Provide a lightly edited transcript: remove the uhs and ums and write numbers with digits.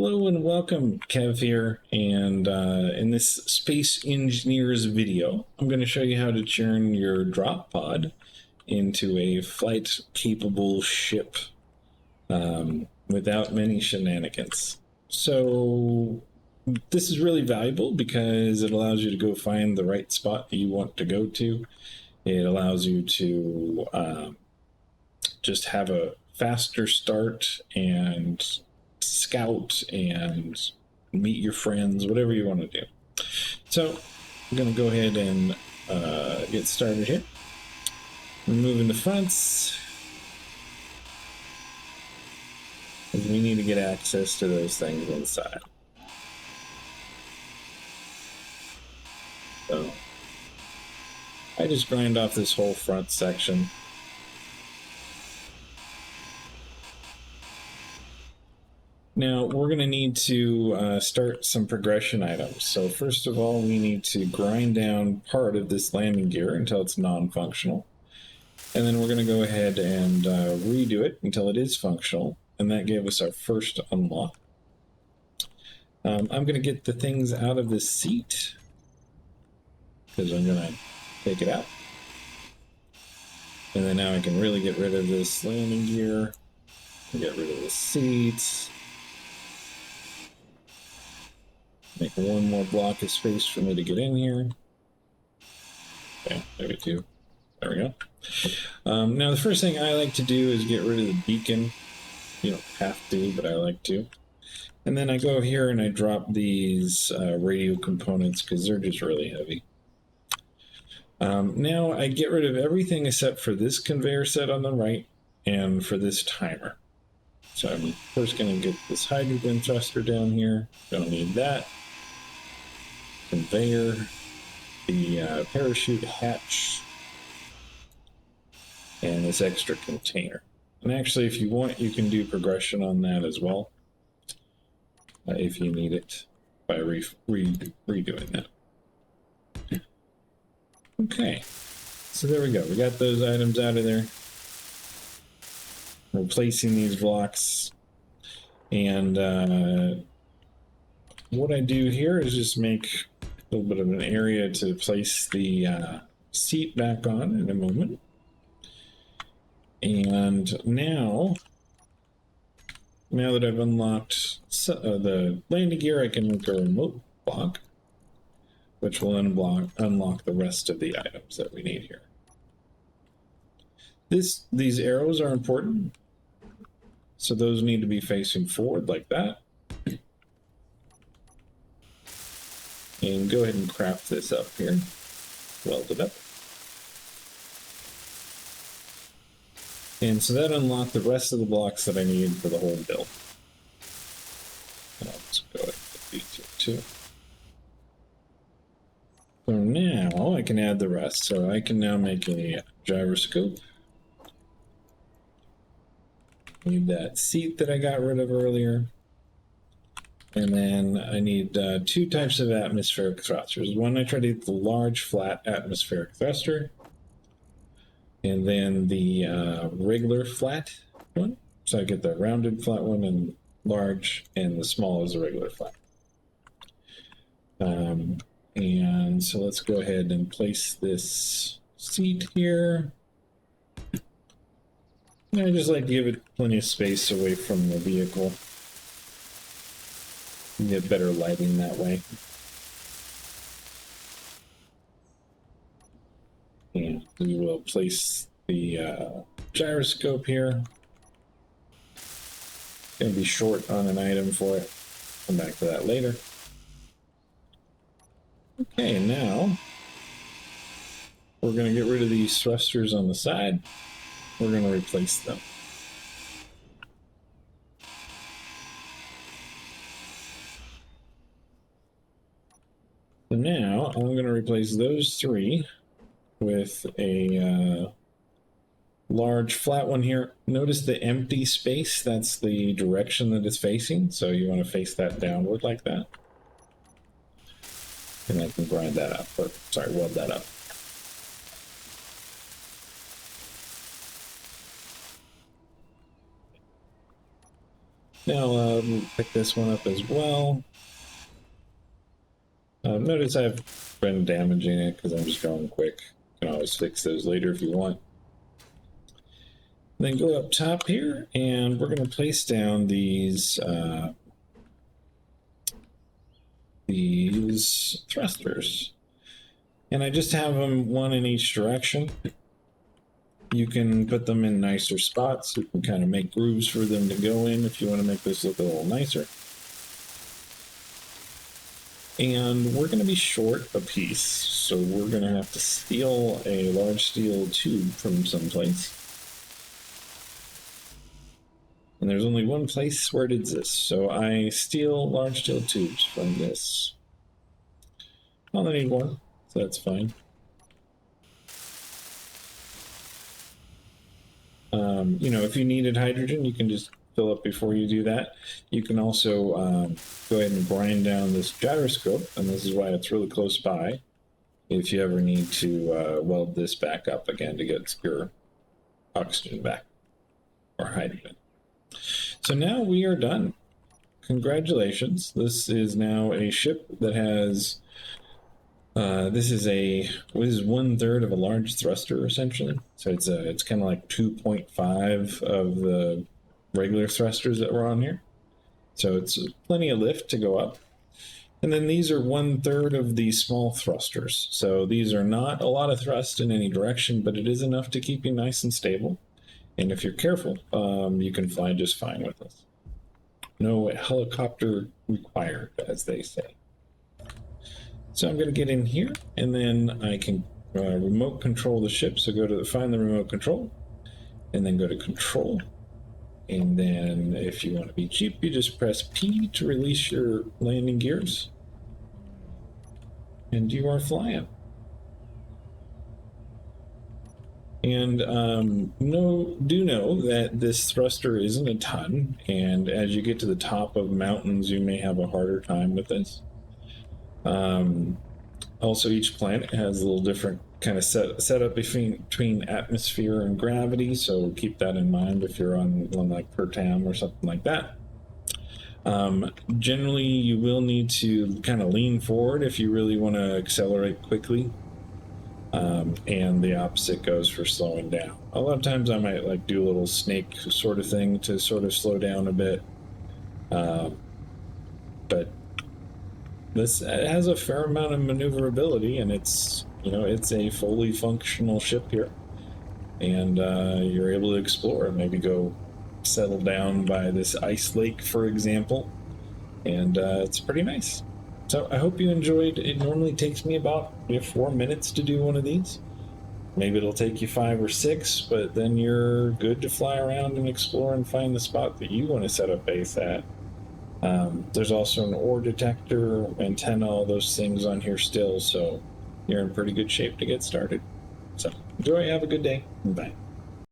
Hello and welcome, Kev here, and in this Space Engineers video, I'm going to show you how to turn your drop pod into a flight-capable ship without many shenanigans. So this is really valuable because it allows you to go find the right spot that you want to go to. It allows you to just have a faster start and scout and meet your friends, whatever you want to do. So I'm going to go ahead and get started here. Removing the fronts, because we need to get access to those things inside. So I just grind off this whole front section. Now we're going to need to start some progression items. So first of all, we need to grind down part of this landing gear until it's non-functional. And then we're going to go ahead and redo it until it is functional. And that gave us our first unlock. I'm going to get the things out of this seat, because I'm going to take it out. And then now I can really get rid of this landing gear. Get rid of the seats. Make one more block of space for me to get in here. Okay, maybe two. There we go. Now the first thing I like to do is get rid of the beacon. You don't have to, but I like to. And then I go here and I drop these radio components because they're just really heavy. Now I get rid of everything except for this conveyor set on the right and for this timer. So I'm first going to get this hydrogen thruster down here. Don't need that. Conveyor, the parachute hatch, and this extra container. And actually, if you want, you can do progression on that as well, if you need it, by redoing that. Okay, so there we go. We got those items out of there. Replacing these blocks. And what I do here is just make a little bit of an area to place the seat back on in a moment. And now that I've unlocked the landing gear, I can make a remote block, which will unlock the rest of the items that we need here. These arrows are important, so those need to be facing forward like that. And go ahead and craft this up here, weld it up. And so that unlocked the rest of the blocks that I need for the whole build. And I'll just go ahead and put these here too. So now I can add the rest. So I can now make a gyroscope. Need that seat that I got rid of earlier. And then I need two types of atmospheric thrusters. One, I try to get the large, flat atmospheric thruster. And then the regular flat one. So I get the rounded flat one and large, and the small is the regular flat. And so let's go ahead and place this seat here. I just like to give it plenty of space away from the vehicle. Get better lighting that way. And we will place the gyroscope here. Gonna be short on an item for it. Come back to that later. Okay, now we're gonna get rid of these thrusters on the side. We're gonna replace them. So now I'm going to replace those three with a large flat one here. Notice the empty space, that's the direction that it's facing. So you want to face that downward like that. And I can grind that up, or sorry, weld that up. Now pick this one up as well. Notice I've been damaging it because I'm just going quick. You can always fix those later if you want. Then go up top here, and we're going to place down these thrusters. And I just have them one in each direction. You can put them in nicer spots. You can kind of make grooves for them to go in if you want to make this look a little nicer. And we're going to be short a piece, so we're going to have to steal a large steel tube from someplace. And there's only one place where it exists, so I steal large steel tubes from this. I only need one, so that's fine. You know, if you needed hydrogen, you can just fill up before you do that. You can also go ahead and grind down this gyroscope, and this is why it's really close by, if you ever need to weld this back up again to get your oxygen back, or hydrogen. So now we are done. Congratulations. This is now a ship that has this is 1/3 of a large thruster, essentially. So it's kind of like 2.5 of the regular thrusters that were on here. So it's plenty of lift to go up. And then these are 1/3 of the small thrusters. So these are not a lot of thrust in any direction, but it is enough to keep you nice and stable. And if you're careful, you can fly just fine with this. No helicopter required, as they say. So I'm going to get in here, and then I can remote control the ship. So go to find the remote control, and then go to control. And then if you want to be cheap, you just press P to release your landing gears. And you are flying. And do know that this thruster isn't a ton, and as you get to the top of mountains, you may have a harder time with this. Also, each planet has a little different kind of setup between atmosphere and gravity, so keep that in mind if you're on one like Pertam or something like that. Generally, you will need to kind of lean forward if you really want to accelerate quickly. And the opposite goes for slowing down. A lot of times I might like do a little snake sort of thing to sort of slow down a bit. But this has a fair amount of maneuverability, and it's a fully functional ship here. And you're able to explore, maybe go settle down by this ice lake, for example. And it's pretty nice. So I hope you enjoyed. It normally takes me about 4 minutes to do one of these. Maybe it'll take you 5 or 6, but then you're good to fly around and explore and find the spot that you want to set up base at. There's also an ore detector, antenna, all those things on here still, so you're in pretty good shape to get started. So enjoy, have a good day, and bye.